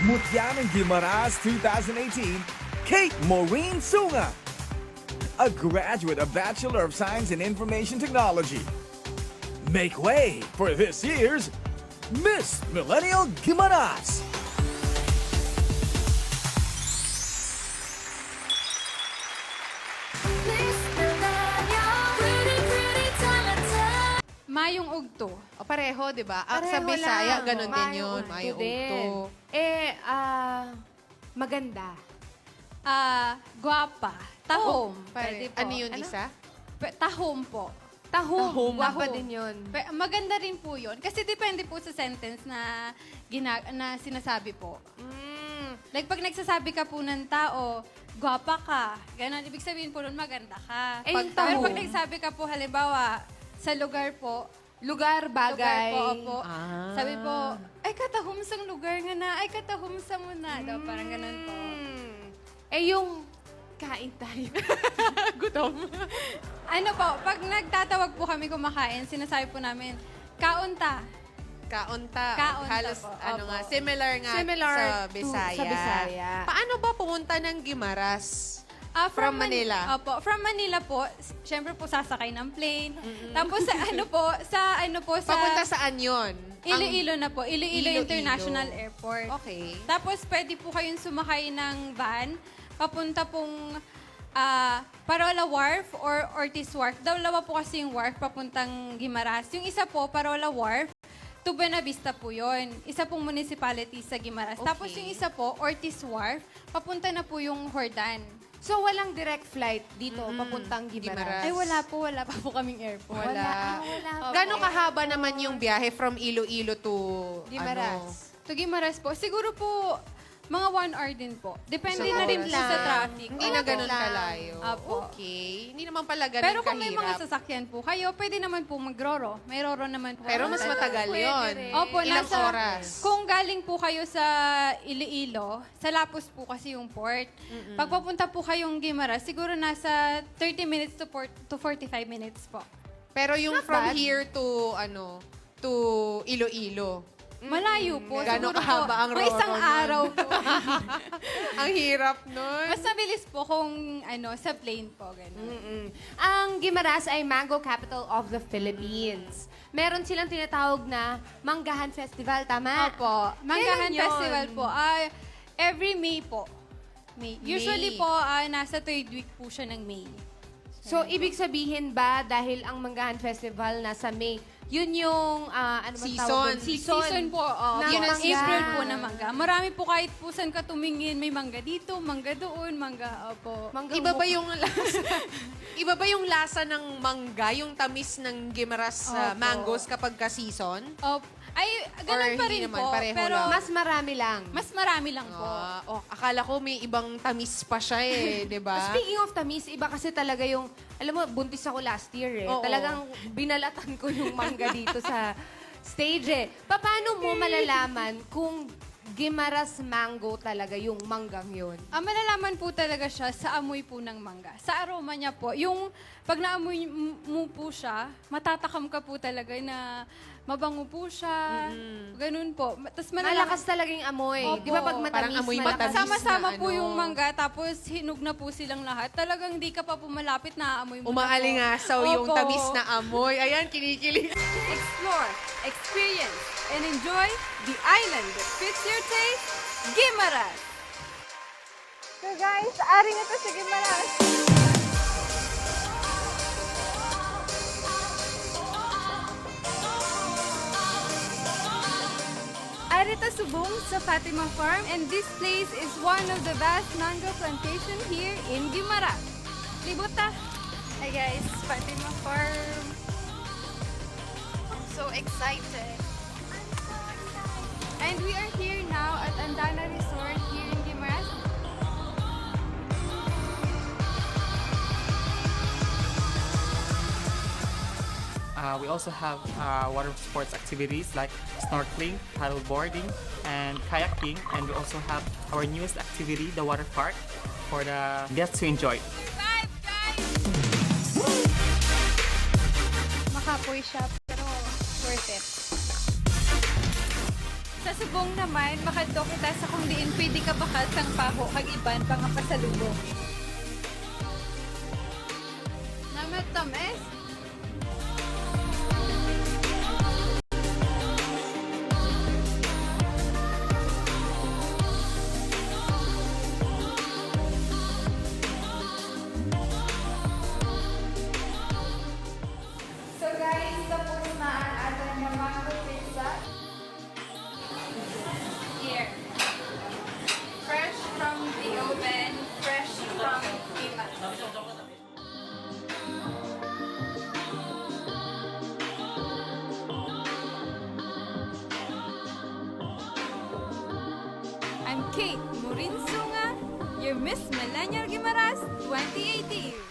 Mutya ng Gimaras 2018, Kate Maureen Sunga, a graduate of Bachelor of Science in Information Technology. Make way for this year's Miss Millennial Gimaras. Mayong ugto. O, pareho, di ba? Sa Pareho Bisaya, lang. ganun din yun. Ugto Mayong din. ugto. Maganda. Guwapa. Tahom. Pwede po. Ano yun, isa? Tahom po. Tahong. Guwapa Tahom. din yun. Maganda rin po yun. Kasi depende po sa sentence na, na sinasabi po. Like pag nagsasabi ka po ng tao, gwapa ka. Ganon. Ibig sabihin po nun, maganda ka. Eh, yung Pero tahong. pag nagsabi ka po, halimbawa, sa lugar po, Lugar, bagay. lugar po, opo. Ah. Sabi po, ay katahumsang lugar nga na, ay katahumsang mo na. Daw, parang ganon po. Eh, yung kain tayo. Gutom. Ano po, pag nagtatawag po kami kumakain, sinasabi po namin, kaunta. Kaunta. Kaunta Halos, po. ano Opo. nga, similar nga Similar sa to- Bisaya. sa Bisaya. Paano ba pumunta ng Gimaras? From Manila? Opo, from Manila po, syempre po sasakay ng plane. Tapos sa ano po, sa Papunta saan yun? Iloilo na po, Iloilo Iloilo. International Airport. Okay. Tapos pwede po kayong sumakay ng van, papunta pong Parola Wharf or Ortiz Wharf. Dalawa po kasi yung wharf papuntang Guimaras. Yung isa po, Parola Wharf, to Buena Vista po yun. Isa pong municipality sa Guimaras. Tapos Okay. yung isa po, Ortiz Wharf, papunta na po yung Hordan. So, walang direct flight dito, papuntang Gimaras. Gimaras. Ay, wala pa po kaming airport. Wala. Wala. Gano'ng kahaba naman yung biyahe from Iloilo to Gimaras. To Guimaras po, siguro po, mga 1 hour din po. Depende Isang na rin oras po sa lang. traffic. Hindi na Opo. ganun kalayo. Apo. Okay. Hindi naman pala ganun Pero kung may mga kahirap. sasakyan po kayo, pwede naman po mag-roro. May roro naman po. Pero mas matagal yon. Opo, Ilang nasa, oras? Kung galing po kayo sa Iloilo, sa Lapus po kasi yung port. Pag papunta po kayong Guimaras, siguro nasa 30 minutes to 45 minutes po. Pero yung Not from bad. here to, to Iloilo. Malayo po. Gano'ng Siguro kahaba po, ang mga roro isang nun? araw po. Ang hirap nun. Mas mabilis po kung sa plane po. Ganun. Ang Gimaras ay Mango Capital of the Philippines. Meron silang tinatawag na Manggahan Festival, tama? Opo. Manggahan Kailan yun? Festival po. Every May po. May. Usually May. po, nasa 3rd week po siya ng May. So, ibig sabihin ba, dahil ang Manggahan Festival nasa May, yun yung, ano ba tawag doon? Season po. ng Yun ang mangga. April po na mangga. Marami po kahit po saan ka tumingin, may mangga dito, mangga doon, mangga, opo. Mangga Iba ba mo- yung lasa? Iba ba yung lasa ng mangga, yung tamis ng Gimaras Opo. mangoes kapag ka-season? Ay, Or ganun pa hindi rin naman, po. pareho Pero lang? Mas marami lang. mas marami lang po. Akala ko may ibang tamis pa siya eh, di ba? Speaking of tamis, iba kasi talaga yung, alam mo, buntis ako last year eh. Oo. Talagang binalatan ko yung mangga dito sa stage eh. Paano mo malalaman kung Gimaras mango talaga yung manggang yun? Malalaman po talaga siya sa amoy po ng mangga. Sa aroma niya po. Yung pag naamoy mo po siya, matatakam ka po talaga na mabango po siya. Ganun po. Tapos Malakas talaga yung amoy. Opo. Di ba pag matamis, Parang amoy malakas? matamis. Sama-sama na po ano. yung mangga, tapos hinog na po silang lahat. Talagang di ka pa pumalapit na aamoy mo Umaalingasaw na po. yung Opo. tamis na amoy. Ayan, kinikilig. Explore, experience, and enjoy the island that fits your taste, Guimaras! So guys, ari na to sa Guimaras. Arita Subong sa Fatima Farm, and this place is one of the vast mango plantation here in Guimaras. Libuta! Hi guys, Fatima Farm. I'm so excited. And we are here now at Andana Resort here in Guimaras. We also have water sports activities like snorkeling, paddleboarding, and kayaking. And we also have our newest activity, the water park, for the guests to enjoy. Five, guys! Makapoy siya, pero worth it. Sa subong naman, makadto kita sa kung diin pwede ka bakal sang paho kag iban pang pasalubong. Namat tames. So guys, tapos na ang ating mango pizza. Here. Fresh from the oven, fresh from Ima. I'm Kate Morinsunga, your Miss Millennial Guimaras 2018.